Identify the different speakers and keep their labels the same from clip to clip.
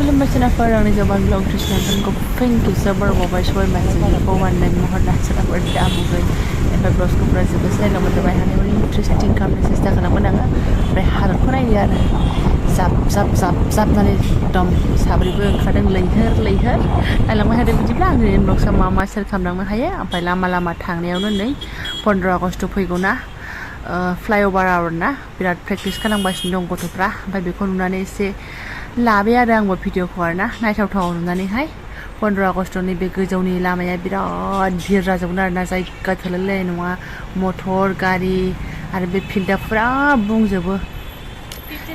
Speaker 1: खुलुमबाय सोनाफोर आंनि जबानब्लग कृष्णफोरखौ thank you so much mobile सबाय मानसिनि पवाननाय महरना सोनाफोर दा बुगोन एमफ्राय ब्लग्सखौफोरा जोबोद नायलांबाय थाबाय हानायाव इन्टारेस्टिं खालामनो सेस्था खालामगोन आङो ओमफ्राय हालोदखौ नायो आरो जाबनानै एकदम साब्रैबो ओंखारदों लैहोर नायलांबाय थादों बिदिब्ला आंनि ब्लग्सआ मा सेयार खालामलांनो हायो ओमफ्राय लामा थांनायावनो नै 15 आगस्ट फैगौना फ्लाइओभार आरोना बिराद प्रेक्टिस खालामगासिनो दं गथ'फ्रा ओमफ्राय बेखौ नुनानै एसे लाबाय आरो आंबो भिडिअखौ आरोना नायथावथाव नुनानैहाय 15 आगस्टनि बे गोजौनि लामाया बिराद भिर जाजोबगोन आरोना जायगा थोलायलायनाय नङा मटर गारि आरो बे फिल्डआ फुरा बुंजोबो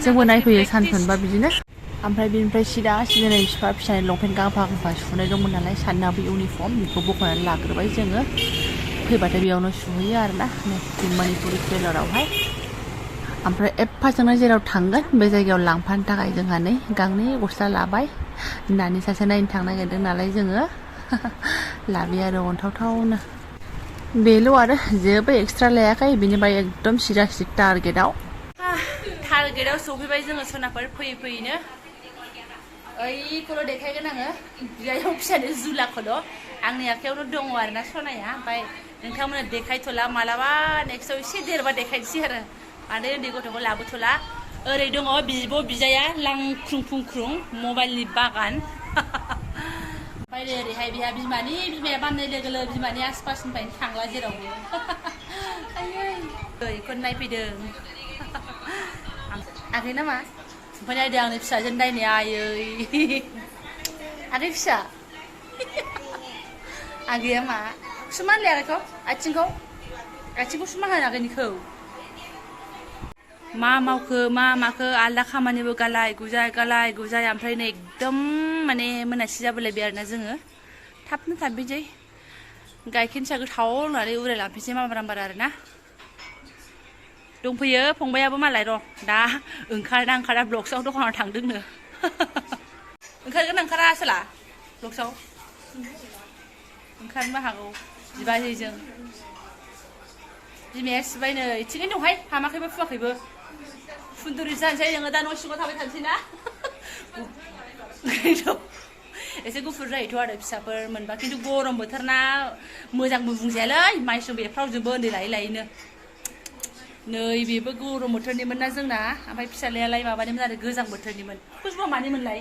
Speaker 1: जोंबो नायफैयो सानफ्रोमबा बिदिनो ओमफ्राय बेनिफ्राय सिदा नै बिफा फिसानि लंपेन्ट गांफा सुनाय दंमोन नालाय साननाबो इउनिफर्म बेखौ बख'नानै लाग्रोबाय जोङो फैबाथाय बेयावनो सुहैयो आरोना मणिपुरि टेलरावहाय ओमफ्राय एफाजोंनो जेराव थांगोन बे जायगायाव लांफानो थाखाय जोंहा नै गांनै गस्ला लाबाय नानि सासे नायनो थांनो नागिरदों नालाय जोङो लाबाय आरो अनथावथावनो बेल' आरो जेबो एक्सट्रा लायाखै बिनिफ्राय एकदम सिदा टारगेटआव सौफैबाय जोङो सनाफोर फैयैनो ओइखौल' देखायगोन आङो बियायाव फिसानो जुलाखौल' आंनि आखायावनो दङ आरोना सनाया ओमफ्राय नोंथांमोना देखायथ'ला मालाबा नेक्स्टआव एसे देरबा देखायनोसै आरो माने उन्दै गथ'खौ लाबोथ'ला ओरै दङ बिब' बिजाया लांख्रुं फुंख्रुं मबाइलनि बागान ओमफ्राय ओरैहाय बिहा बिमाया बामनाय लोगो बिमानि आसपासनिफ्रायनो थांला जेरावबो बेखौ नायफैदों आगै नामा ओमफ्राय नायदों आंनि फिसाजों नायनाया आयै आगै फिसा आगैया मा सुमा होनलाय आथिंखौ सुमा होनो आगैनिखौ मा मावखो मा माखो आलदा खामानिबो गालाय गुजाय ओमफ्राय नै एकदम माने मोनासि जाबोलायबाय आरोना जोङो थाबनो थाबैनोसै गाइखेर साहा गोथाव होननानै उरायलांफिनसै माबार आरोना दंफैयो फंबायाबो मालाय र' दा ओंखारा ब्लग्सआव दखानाव थांदोंनो ओंखारगोन आसोला ब्लग्सआव ओंखारनो हागौ बिबाजैजों बिमाया सिबाय नै थिगैनो दंहाय हामाखैबो फुवाखैबो फुन्दुरि जानोसै नोङो दा न' सिङाव थाबाय थानोसै ना एसे गुफुर जायोथ' आरो फिसाफोर मोनबा खिन्थु गरम बोथोर ना मोजांबो बुंजायालै माइसुं बेफ्रावजोबो उन्दै लायैनो नै बेबो गरम बोथोरनिमोन ना जोंना ओमफ्राय फिसालायालाय माबानिमोन आरो गोजां बोथोरनिमोन खुसबुआ मानिमोनलाय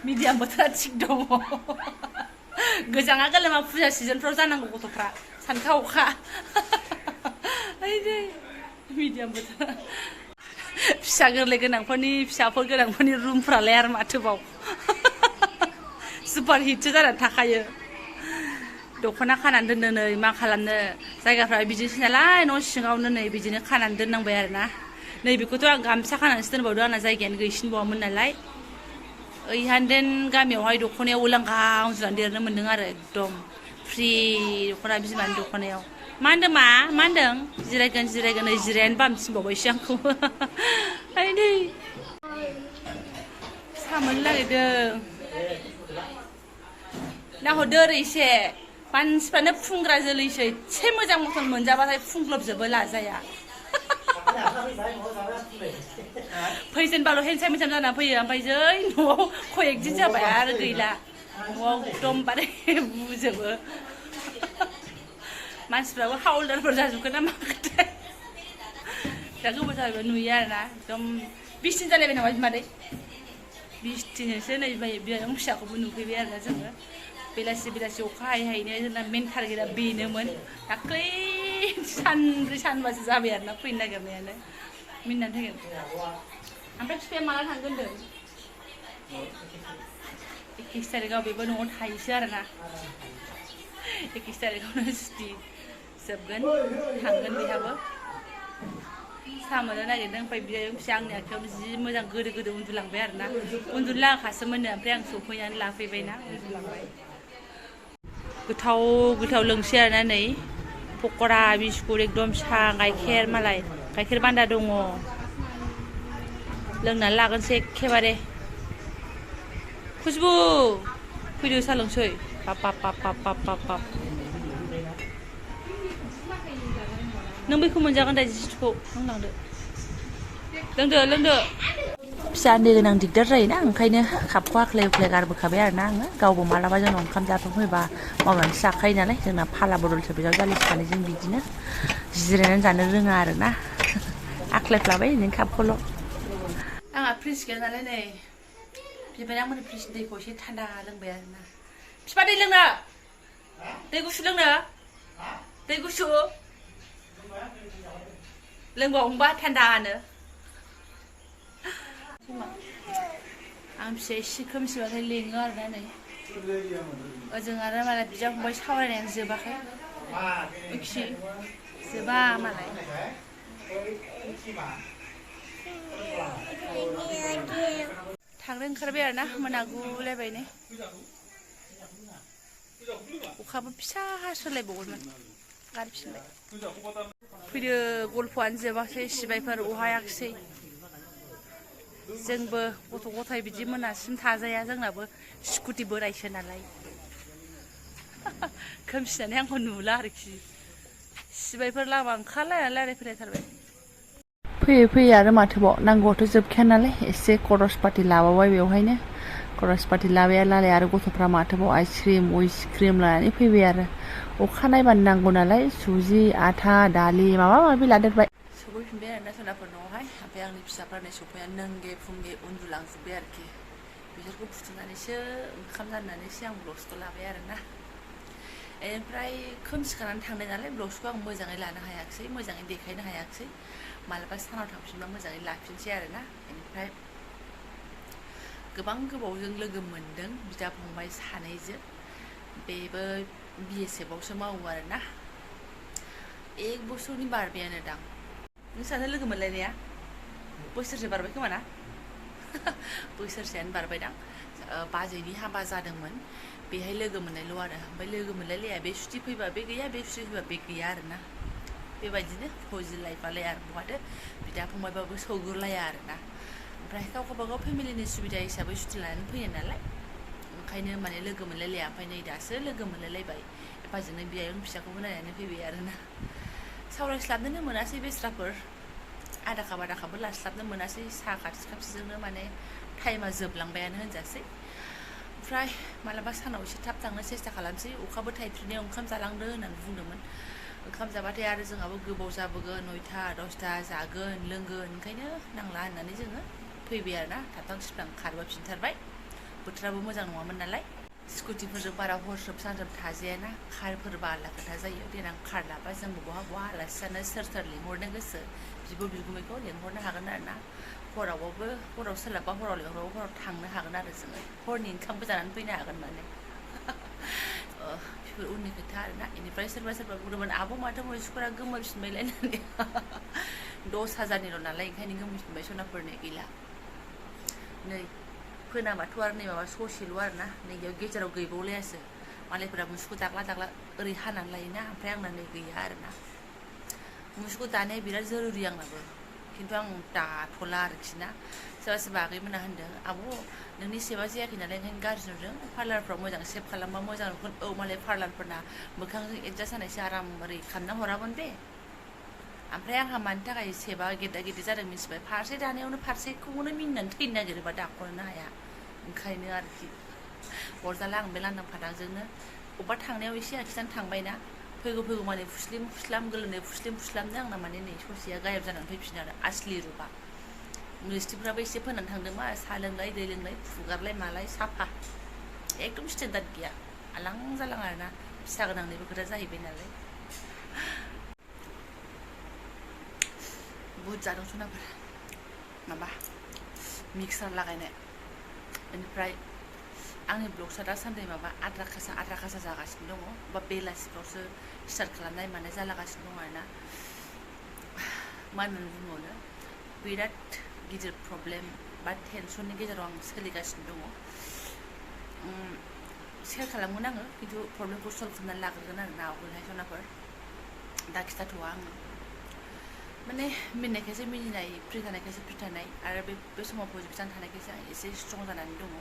Speaker 1: मिडियाम बोथोरा थिग दङ गोजाङा गोलोमा फुजा सिजनफ्राव जानांगौ गथ'फ्रा सानखा अखा मिडियाम बोथोर फिसा गोरलै फिसाफोर गोनांफोरनि रुमफ्रालाय आरो माथोबाव सुपार हिटसो जानानै थाखायो दख'ना खानानै दोननो नै मा खालामनो जायगाफ्रा बिदिनोसै नालाय न' सिङावनो नै बिदिनो खानानै दोननांबाय आरोना नैबेखौथ' आं गामसा खानानैसो दोनबावदों आंना जायगायानो गैसिनबावामोन नालाय ओइहानदेन गामियावहाय दख'नायाव उलांगां उन्दुनानै देरनो मोन्दों आरो एकदम फ्रि दख'ना बिमानि दख'नायाव मा होनदों जिरायगोन नै जिरायानो बामथिनबावबायसो आंखौ नै साहा मोननो नागिरदों नाहरदो ओरै एसे मानसिफ्रानो फुंग्रा जोलैसो एसे मोजां मथन मोनजाबाथाय फुंग्लबजोबो लाजाया फैजेनबाल' हेन्डसाम जानानै फैयो ओमफ्राय जै न'आव कयेक दिन जाबाय आरो गैला न'आव एकदमबारे बुजोबो मानसिफ्राबो हावलदारफोर जाजोबगोन ना माखोथाय दा गोबाव जाबाय नुयो आरोना एकदम 20 दिन जालायबाय नामा बिमादै 20 दिनसो नै बिमायं फिसाखौबो नुफैबाय आरोना जोङो बेलासि अखा हायैनो जोंना मेन टारगेटआ बेनोमोन दाख्लै सानब्रै सानबासो जाबाय आरोना फैनो नागिरनायानो मिनिनानै थागोन ओमफ्राय फिफाया माला थांगोन होनदों 21 तारिखआव बेबो न'आव थायोसो आरोना 21 तारिखआवनो सुटि जोबगोन थांगोन बेहाबो साहा मोननो नागिरदों ओमफ्राय बियो फिसा आंनि आखायावनो जि मोजां गोदो उन्दुलांबाय आरोना उन्दुनो लागाखासोमोननो ओमफ्राय आं सफैनानै लाफैबायना उन्दुलांबाय गोथाव लोंसै आरोना नै पक'रा बिस्कुट एकदम साहा गाइखेर मालाय गाइखेर बान्दा दङ लोंनानै लागोनसै एखेबारे खुसबु फैदो साहा लोंसै पाप नों बैखौ मोनजागोन दा जिसुखौ नों लांदो लोंदो फिसा उन्दै गोनां दिगदार जायोना ओंखायनो कापखौ आख्लाय उख्लाय गारबोखाबाय आरोना आङो गावबो मालाबा जोंनाव ओंखाम जाफैबा मावनानै जाखायो नालाय जोंना फाला बदलसो बिजावजालि सानैजों बिदिनो जिरायनानै जानो रोङा आरोना आख्लायफ्लाबाय ओरैनो कापखौल' आंहा फ्रिज गैया नालाय नै बिबायना मोननि फ्रिजनि दैखौ एसे थान्दा लोंबाय आरोना बिफा दै लोंनो दै गुसु लोंनो दै गुसु लोंबावनोबा थान्दानो आं फिसा एसे खोमसिबाथाय लेङो आरोना नै ओजों आरो मालाय बिदा फंबाय सावरायनायानो जोबाखै खि जोबा मालाय थांनो ओंखारबाय आरोना मोनागुलायबाय नै अखाबो फिसा हासोलायबावबायमोन गारफिनबाय फैदो गल्फआनो जोबाखै सिबायफोर अहायाखिसै जोंबो गथ' गथाय बिदि मोनासिम थाजाया जोंनाबो स्कुटि बोरायसो नालाय खोमसिनानै आंखौ नुला आरोखि सिबायफोर लामा ओंखारलायनानै रायज्लायफैलायथारबाय फैयै फैयै आरो माथोबाव नांगौआथ' जोबखाया नालाय एसे खरस पाति लाबावबाय बेवहायनो खरस पाति लाबाया लालाय आरो गथ'फ्रा माथोबाव आइसक्रिम उइसक्रिम लानानै फैबाय आरो अखा नायबानो नांगौ नालाय सुजि आथा दालि माबा माबि लादेरबाय सफैफिनबाय आरोना सोनाफोर न'आवहाय ओमफ्राय आंनि फिसाफ्रा नै सफैना नोंगे फुंगे उन्दुलांजोब्बाय आरोखि बिसोरखौ फुथुनानैसो ओंखाम जाननानैसो आं ब्लग्सखौ लाबाय आरोना ओमफ्राय खोमसिखानानै थांनाय नालाय ब्लग्सखौ आं मोजाङै लानो हायाखिसै मोजाङै देखायनो हायाखिसै मालाबा सानाव थांफिनबा मोजाङै लाफिनसै आरोना बेनिफ्राय गोबां गोबावजों लोगो मोनदों बिदा फंबाय सानैजों बेबो BSFआवसो मावो आरोना 1 बोसोरनि बारबायानो दां नोंसानो लोगो मोनलायनाया बोसोरसे बारबाय खोमा ना बोसोरसेयानो बारबायदां बाजैनि हाबा जादोंमोन बेहाय लोगो मोननायल' आरो ओमफ्राय लोगो मोनलायलाया बे सुथि फैबा बे गैया बे सुथि फैबा बे गैया आरोना बेबायदिनो फजिलायफालाय आरो बहाथो बिदा फंबायबाबो सौग्रुलाया आरोना ओमफ्राय गाव गावबागाव फेमिलिनि सुबिदा हिसाबै सुथि लानानै फैयो नालाय ओंखायनो माने लोगो मोनलायलाया ओमफ्राय नै दासो लोगो मोनलायलायबाय एफाजोंनो बियायं फिसाखौबो नायनानै फैबाय आरोना सावरायस्लाबनोनो मोनासै बेस्राफोर आदा खाबो लास्लाबनो मोनासै साहा खाथि खाथिजोंनो माने टाइमा जोबलांबायानो होनजासै ओमफ्राय मालाबा सानाव एसे थाब थांनो सेस्था खालामसै अखाबो थाइफ्रिनायाव ओंखाम जालांदो होननानै बुंदोंमोन ओंखाम जाबाथाय आरो जोंहाबो गोबाव जाबोगोन 9टा 10टा जागोन लोंगोन ओंखायनो नांला होननानै जोङो फैबाय आरोना थाबथां सिबथां खारबोफिनथारबाय बोथोराबो मोजां नङामोन नालाय स्कुटिफोरजों बारा हरसोब सानजोब थाजायाना कारफोरबा आलदा खोथा जायो देनां कार लाबा जोंबो बहा आलासि जानो सोर लिंहरनो गोसो बिब' बिगुमैखौ लिंहरनो हागोन आरोना हरावबाबो हराव सोलाबबा हराव लिंहरावबो हराव थांनो हागोन आरो जोङो हरनि ओंखामबो जानानै फैनो हागोन माने बेफोर उननि खोथा आरोना बेनिफ्राय सोरबा बुंदोंमोन आब' माथो मैसुफोरा गोमोरफिनबायलायनानै 10,000निल' नालाय ओंखायनो गोमोरफिनबाय सनाफोरनि गैला नै फोनाबाथ' आरो नै माबा ससेल' आरोना नै बेयाव गेजेराव गैबावलायासो मालायफोरा मुसुखौ दाग्ला ओरै हानानै लायोना ओमफ्राय आंना नै गैया आरोना मुसुखौ दानाया बिराद जरुरि आंनाबो खिन्थु आं दाथ'ला आरोखि ना सोरबा आगैमोना होनदों आब' नोंनि सेबा जायाखै नालाय ओंखायनो गाज्रि नुदों पार्लारफ्राव मोजां सेब खालामबा मोजां नुगोन औ मालाय पार्लारफोरना मोखांजों एडजास्ट जानायसो आराम ओरै खालामना हरामोन बे ओमफ्राय आंहा मानि थाखाय सेबा गेदा गेदि जादों मिथिबाय फारसे दानायावनो फारसेखौनो मिनिनानै थैनो नागिरोबा दाख'नो हाया ओंखायनो आरोखि अरजाला आं बे लांदां फादांजोंनो अबेबा थांनायाव एसे आखिनानै थांबायना फैगौ माने फुस्लिम फुस्लाम गोलोमदै फुस्लिम फुस्लामनो आंना माने नै ससेया गायब जानानै फैफिनो आरो आसलि रुपा लिपस्टिकफ्राबो एसे फोननानै थांदोंमा साहा लोंलाय दै लोंलाय फुगारलाय मालाय साफा एकदम स्टेन्डार्ड गैया आलां जालां आरोना फिसा गोनांनिबो खोथा जाहैबाय नालाय बुहुद जादों सनाफोर माबा मिक्सार लागायनाय बेनिफ्राय आंनि ब्लग्सआ दासान्दि माबा आद्रा खासा जागासिनो दङ बा बेलासिफ्रावसो स्टार्ट खालामनाय मानाय जालागासिनो दङ आरोना मा होननानै बुंबावनो बिराद गिदिर प्रब्लेम बा टेनसननि गेजेराव आं सोलिगासिनो दङ शेयार खालामगोन आङो खिन्थु प्रब्लेमखौ सल्भ खालामनानै लाग्रोगोन आरोना आवगोलहाय सनाफोर दा खिथाथ'वा आङो माने मिनिनायखायसो मिनिनाय फ्रि थानायखायसो फ्रि थानाय आरो बे समाव पजिटिभ जाना थानायखायसो आं एसे स्ट्रं जानानै दङ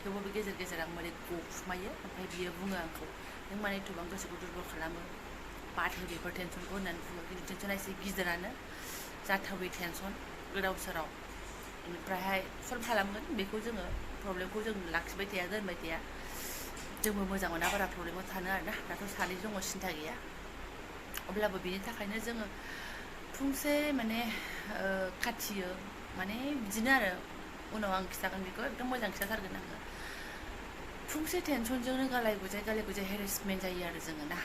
Speaker 1: थेवबो गेजेर गेजेर आं माने गखुमायो ओमफ्राय बियो बुङो आंखौ नों माने एथ'बां गोसोखौ दुरबल खालामो बादहो बेफोर टेनसनखौ होननानै बुङो खिन्थु टेनसना एसे गिदिरानो जाथावै टेनसन गोदाव सोराव बेनिफ्रायहाय सल्भ खालामगोन बेखौ जोङो प्रब्लेमखौ जों लाखिबाय थाया दोनबाय थाया जोंबो मोजां मोना बारा प्रब्लेमाव थानो आरोना दाथ' सानै दङ सिन्था गैया अब्लाबो बेनि थाखायनो जोङो फुंसे माने खाथियो माने बिदिनो आरो उनाव आं खिथागोन बेखौ एकदम मोजां खिथाथारगोन आङो फुंसे टेनसनजोंनो गालाय गुजाय हेरेसमेन्ट जायो आरो जोङो ना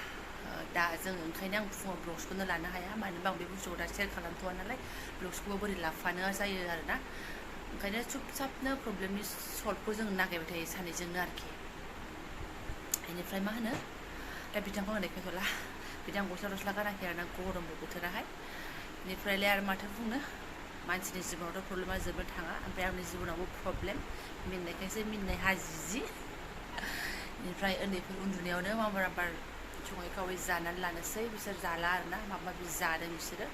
Speaker 1: दा जोङो ओंखायनो आं फुङाव ब्लग्सखौनो लानो हाया मानो होनबा आं बे बुस्थुखौ दा सेयार खालामथ'वा नालाय ब्लग्सखौबो बोरै लाफानो जायो आरोना ओंखायनो चुपचापनो प्रब्लेमनि सल्भखौ जों नागिरबाय थायो सानैजोंनो आरोखि बेनिफ्राय मा होनो दा बिथांखौ आं देखायथ'ला बिथां गस्ला गानाखै आरोना गरमबो बोथोराहाय बेनिफ्रायलाय आरो माथो बुंनो मानसिनि जिबनावथ' प्रब्लेमा जोबनो थाङा ओमफ्राय आंनि जिबनावबो प्रब्लेम मिनिनायखायसो मिनिनाय हाजिजि बेनिफ्राय उन्दैफोर उन्दुनायावनो माबार सङै खावै जानानै लानोसै बिसोर जाला आरोना माबा माबि जादों बिसोरो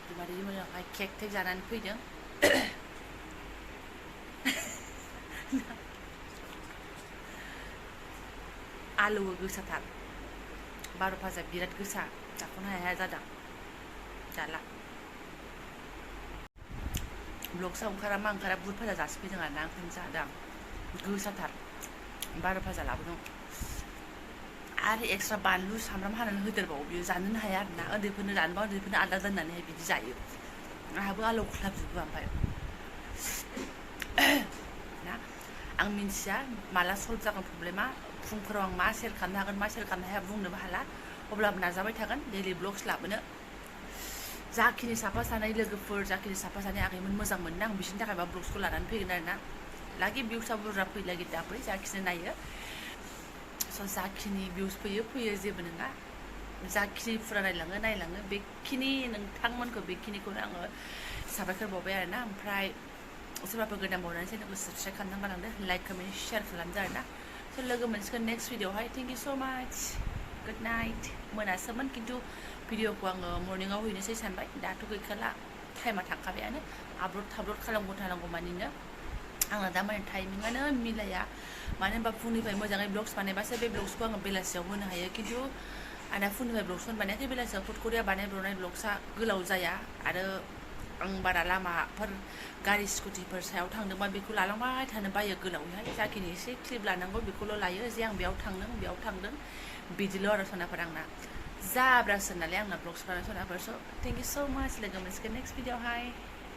Speaker 1: बिमादै मोनावहाय केक टेक जानानै फैदों आलुबो गोसाथार 12 भाजा बिराद गोसा जाख'नो हाया जादों जाला ब्लग्सआव ओंखारा मा ओंखारा बुद भाजा जासिफैदों आरोना ओंखायनो जादों गोसाथार 12 भाजा लाबोदों आरो एक्सट्रा बानलु सामब्राम हानानै होदेरबावो बियो जानोनो हाया आरोना उन्दैफोरनो जानोबा उन्दैफोरनो आलदा दोननानैहाय बिदि जायो आंहाबो आलौख्लाबजोबो ओमफ्राय ना आं मिन्थिया माला सल्भ जागोन प्रब्लेमा फुंफोराव आं मा सेयार खालामनो हागोन मा सेयार खालामनो हाया बुंनोबो हाला अब्लाबो नाजाबाय थागोन डेलि ब्लग्स लाबोनो जाखिनि साफा सानै लोगोफोर जाखिनि साफा सानै आगैमोन मोजां मोनो आं बिसोरनि थाखायबा ब्लग्सखौ लानानै फैगोन आरोना लागि भिउसआ बुरजा फैलागि दाफै जाखिनि नायो स' जाखिनि भिउस फैयो जेबो नङा जाखिनि फुरा नायलाङो बेखिनि नोंथांमोनखौ बेखिनिखौनो आङो साबायखर बावबाय आरोना ओमफ्राय सोरबाफोर गोदान बावनानै चेनेलखौ साबस्क्राइब खालामनानै गालांदो लाइक कमेन्ट शेयार खालामदो आरोना स' लोगो मोनसिगोन नेक्स्ट भिडिअआवहाय थेंक इउ स' माच गुड नाइट मोनासोमोन खिन्थु भिडिअखौ आङो मर्निंआव हैनोसै सानबाय दाथ' गैखाला टाइमा थांखाबायानो आपल'ड खालामनांगौ मानिनो आंना दा माने टाइमिङानो मिलाया मानो होनबा फुंनिफ्राय मोजाङै ब्लग्स बानायबासो बे ब्लग्सखौ आङो बेलासियाव होनो हायो खिन्थु आंना फुंनिफ्राय ब्लग्सखौनो बानायाखै बेलासियाव फटकरिया बानायब्रबनाय ब्लग्सआ गोलाव जाया आरो आं बारा लामाफोर गारि स्कुटिफोर सायाव थांदोंबा बेखौ लालांबाय थानो बायो गोलावैहाय जाखिनि एसे क्लिप लानांगौ बेखौल' लायो जे आं बेयाव थांदों बिदिल' आरो सनाफोर आंना जाब्रासो नालाय आंना ब्लग्स बानाय सनाफोर स' थेंक इउ स' माच लोगो मोनसिगोन नेक्स्ट भिडिअआवहाय